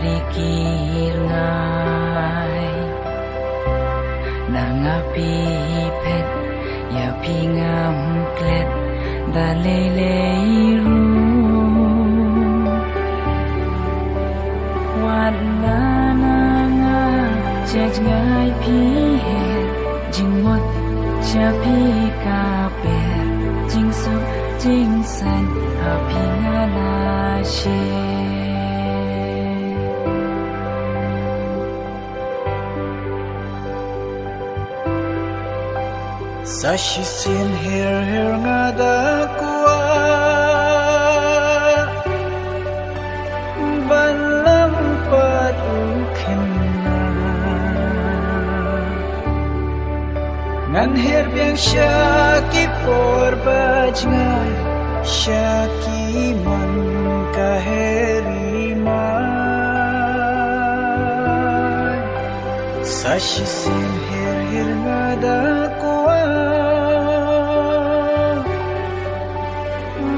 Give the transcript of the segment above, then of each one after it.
narikir ngai nangapi pet ya pingam klet daleleru wadna nanga chek ngai pi het jingmot cha pi ka per jing sup jing san a pi nga la she Sashi sin her ngada kuwa balam patukena ngan her biang shaki por bajngai shaki man ka herima Sashi sin her ngada kuwa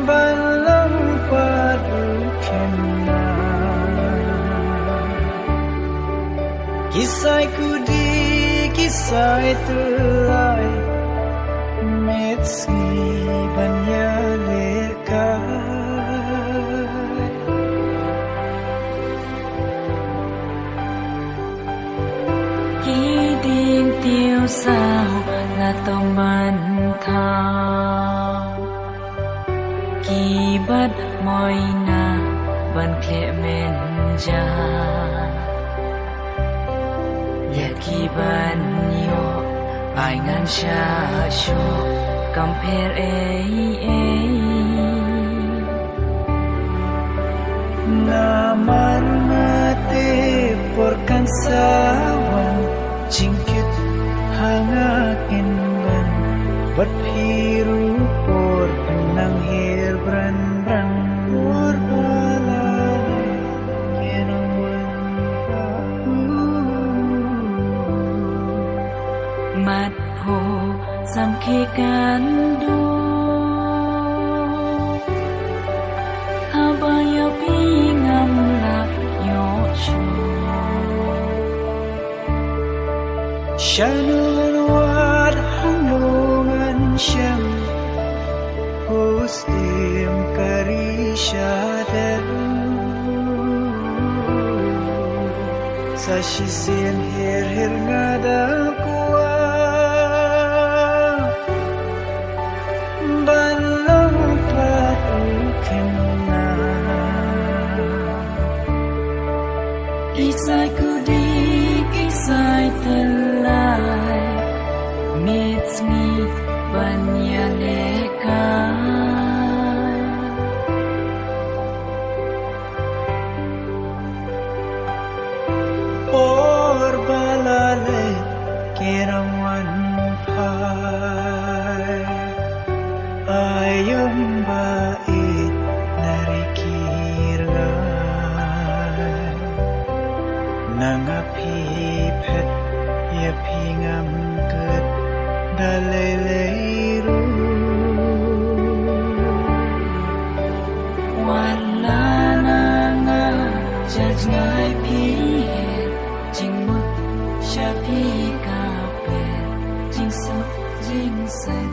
balam padukena kisai kudi kisai tulai metsi banya leka Kidin tiêu sao là tôm ban thao Ki bat moi na ban kle men ja Ya ki ban yo ai ngan sha sho compare naman mate porkan sawan jingkit hangakin ban bat piru por penang her bran bran por balale kenang wan mat ho sam khi kan du abaya pi ngam la yo chu Shanun war hanungan siyang Hustim karisyadan Sa shisin hir ngada kuwa Balang patukena Isai kudi isai telai Meets me banya leka Por balale kirawan pai Ayam bait narikir ngai Nangapi pet ya pingam ket daleleru Wala nanga judge ngai pi het jing mut sha pi ka pe jing sup jing san